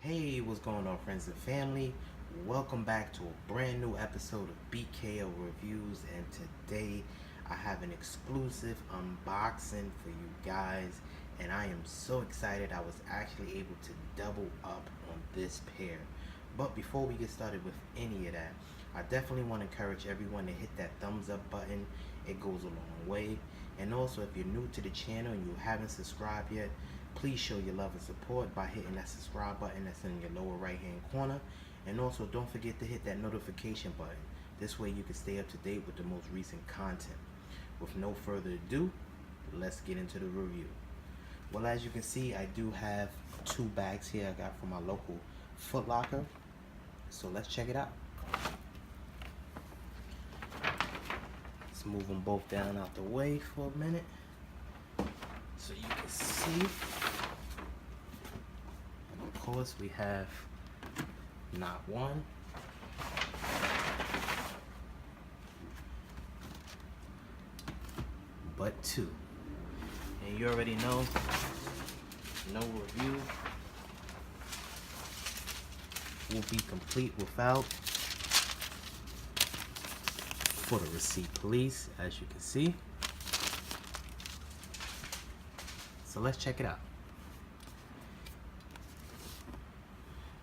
Hey, what's going on, friends and family? Welcome back to a brand new episode of BKO Reviews, and today I have an exclusive unboxing for you guys, and I am so excited. I was actually able to double up on this pair. But before we get started with any of that, I definitely want to encourage everyone to hit that thumbs up button. It goes a long way. And also, if you're new to the channel and you haven't subscribed yet, please show your love and support by hitting that subscribe button that's in your lower right hand corner. And also, don't forget to hit that notification button. This way you can stay up to date with the most recent content. With no further ado, let's get into the review. Well, as you can see, I do have two bags here I got from my local Foot Locker. So let's check it out. Let's move them both down out the way for a minute so you can see. And of course, we have not one, but two. And you already know, no review will be complete without for the receipt, please, as you can see. So let's check it out.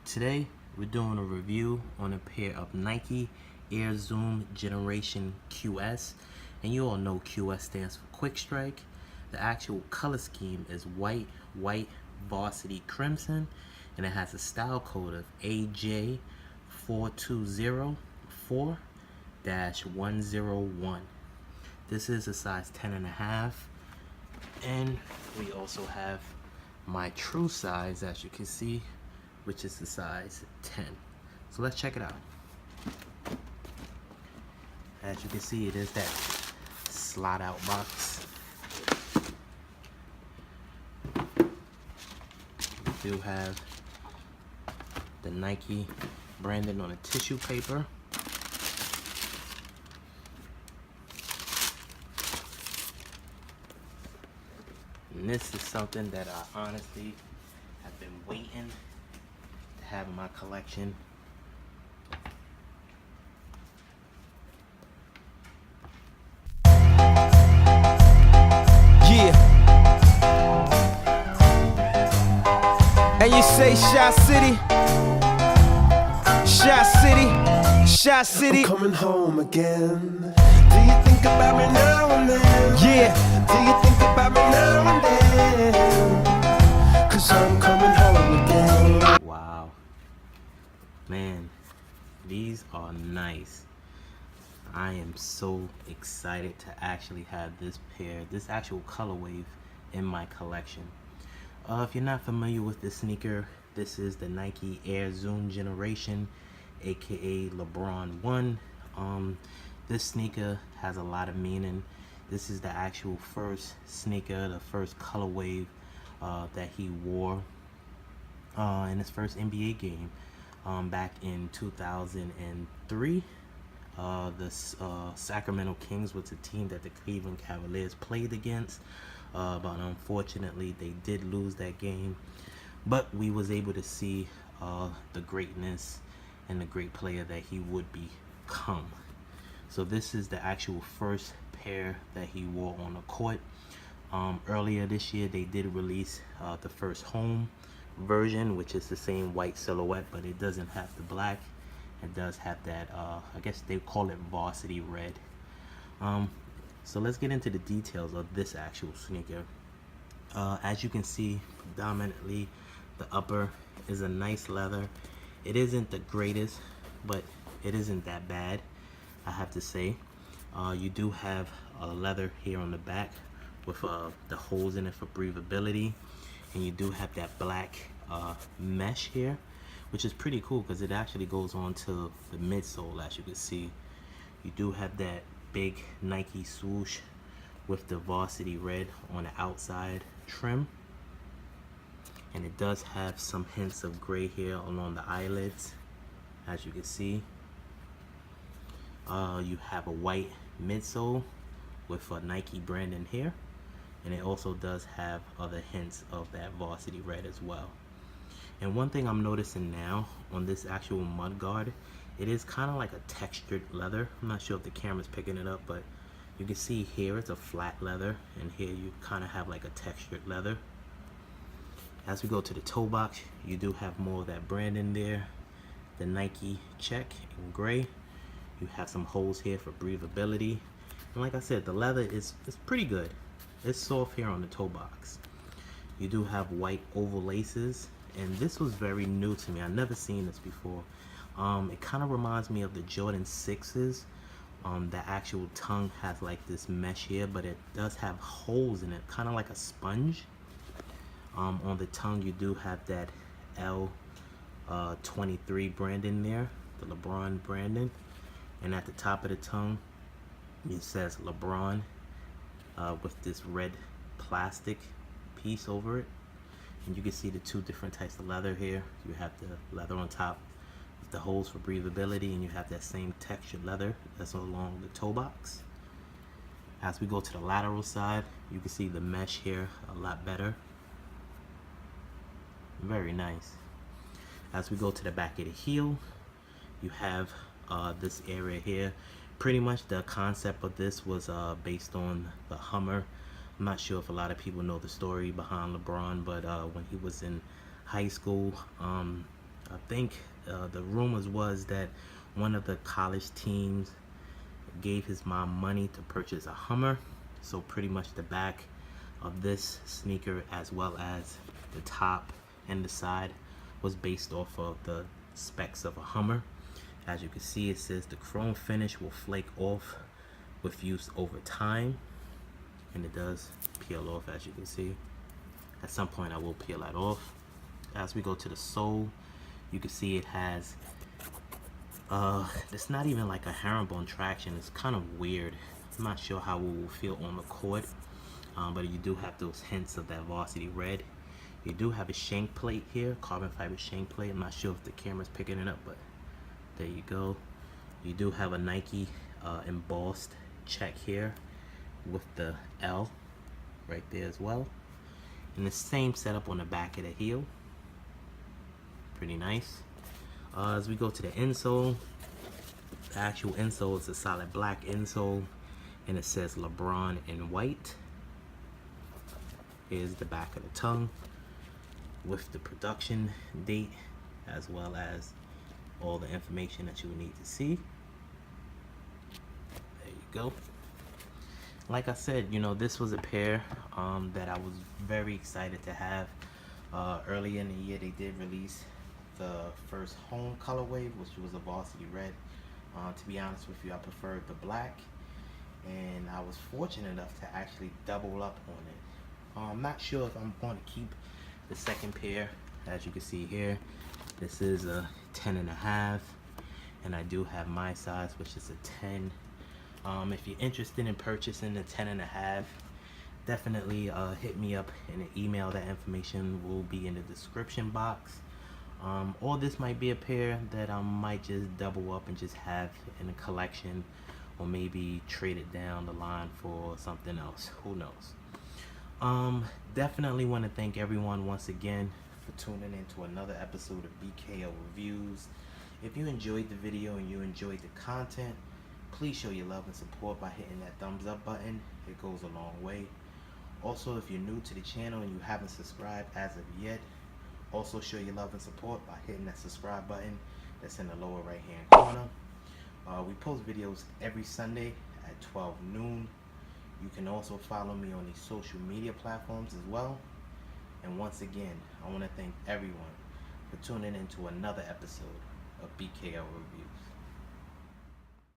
Today we're doing a review on a pair of Nike Air Zoom Generation QS, and you all know QS stands for Quick Strike. The actual color scheme is white, Varsity Crimson, and it has a style code of AJ4204-101. This is a size 10.5, and we also have my true size, as you can see, which is the size 10. So let's check it out. As you can see, it is that slide out box. We do have the Nike branding on a tissue paper. And this is something that I honestly have been waiting to have in my collection. Yeah. And you say Shot City, Shot City, Shot City. I'm coming home again. Do you think about me now and then? Yeah. Do you think about me now and then? 'Cause I'm coming home again. Wow. Man, these are nice. I am so excited to actually have this pair, this actual colorway in my collection. If you're not familiar with this sneaker, this is the Nike Air Zoom Generation, aka LeBron 1. This sneaker has a lot of meaning. This is the actual first sneaker, the first colorway that he wore in his first NBA game back in 2003. The Sacramento Kings was a team that the Cleveland Cavaliers played against, but unfortunately they did lose that game. But we was able to see the greatness and the great player that he would become. So this is the actual first pair that he wore on the court. Earlier this year they did release the first home version, which is the same white silhouette, but it doesn't have the black. It does have that I guess they call it varsity red. So let's get into the details of this actual sneaker. As you can see, predominantly the upper is a nice leather. It isn't the greatest, but it isn't that bad, I have to say. You do have leather here on the back with the holes in it for breathability, and you do have that black mesh here, which is pretty cool because it actually goes on to the midsole. As you can see, you do have that big Nike swoosh with the varsity red on the outside trim, and it does have some hints of gray here along the eyelids. As you can see, you have a white midsole with a Nike branding here, and it also does have other hints of that varsity red as well. And one thing I'm noticing now on this actual mud guard, it is kind of like a textured leather. I'm not sure if the camera's picking it up, but you can see here it's a flat leather, and here you kind of have like a textured leather. As we go to the toe box, you do have more of that brand in there. The Nike check in gray. You have some holes here for breathability. And like I said, the leather is pretty good. It's soft here on the toe box. You do have white oval laces, and this was very new to me. I've never seen this before. It kind of reminds me of the Jordan 6s. The actual tongue has like this mesh here, but it does have holes in it, kind of like a sponge. On the tongue, you do have that L23 brand in there, the LeBron branding. And at the top of the tongue, it says LeBron with this red plastic piece over it. And you can see the two different types of leather here. You have the leather on top with the holes for breathability, and you have that same textured leather that's along the toe box. As we go to the lateral side, you can see the mesh here a lot better. Very nice. As we go to the back of the heel, you have this area here. Pretty much the concept of this was based on the Hummer. I'm not sure if a lot of people know the story behind LeBron, but when he was in high school, I think the rumors was that one of the college teams gave his mom money to purchase a Hummer. So pretty much the back of this sneaker, as well as the top and the side, was based off of the specs of a Hummer. As you can see, it says the chrome finish will flake off with use over time, and it does peel off, as you can see. At some point I will peel that off. As we go to the sole, you can see it has it's not even like a herringbone traction. It's kind of weird. I'm not sure how it will feel on the court, but you do have those hints of that varsity red. You do have a shank plate here, carbon fiber shank plate. I'm not sure if the camera's picking it up, but there you go. You do have a Nike embossed check here with the L right there as well. And the same setup on the back of the heel. Pretty nice. As we go to the insole, the actual insole is a solid black insole, and it says LeBron in white. Here's the back of the tongue with the production date, as well as all the information that you would need to see. There you go. Like I said, you know, this was a pair that I was very excited to have. Early in the year, they did release the first home colorway, which was a varsity red. To be honest with you, I preferred the black, and I was fortunate enough to actually double up on it. I'm not sure if I'm going to keep the second pair. As you can see here, this is a 10.5, and I do have my size, which is a 10. If you're interested in purchasing the 10.5, definitely hit me up in an email. That information will be in the description box. Or this might be a pair that I might just double up and just have in a collection, or maybe trade it down the line for something else. Who knows? Definitely want to thank everyone once again for tuning in to another episode of BKO Reviews. If you enjoyed the video and you enjoyed the content, please show your love and support by hitting that thumbs up button. It goes a long way. Also, if you're new to the channel and you haven't subscribed as of yet, also show your love and support by hitting that subscribe button that's in the lower right hand corner. We post videos every Sunday at 12 noon. You can also follow me on these social media platforms as well. And once again, I want to thank everyone for tuning in to another episode of BKO Reviews.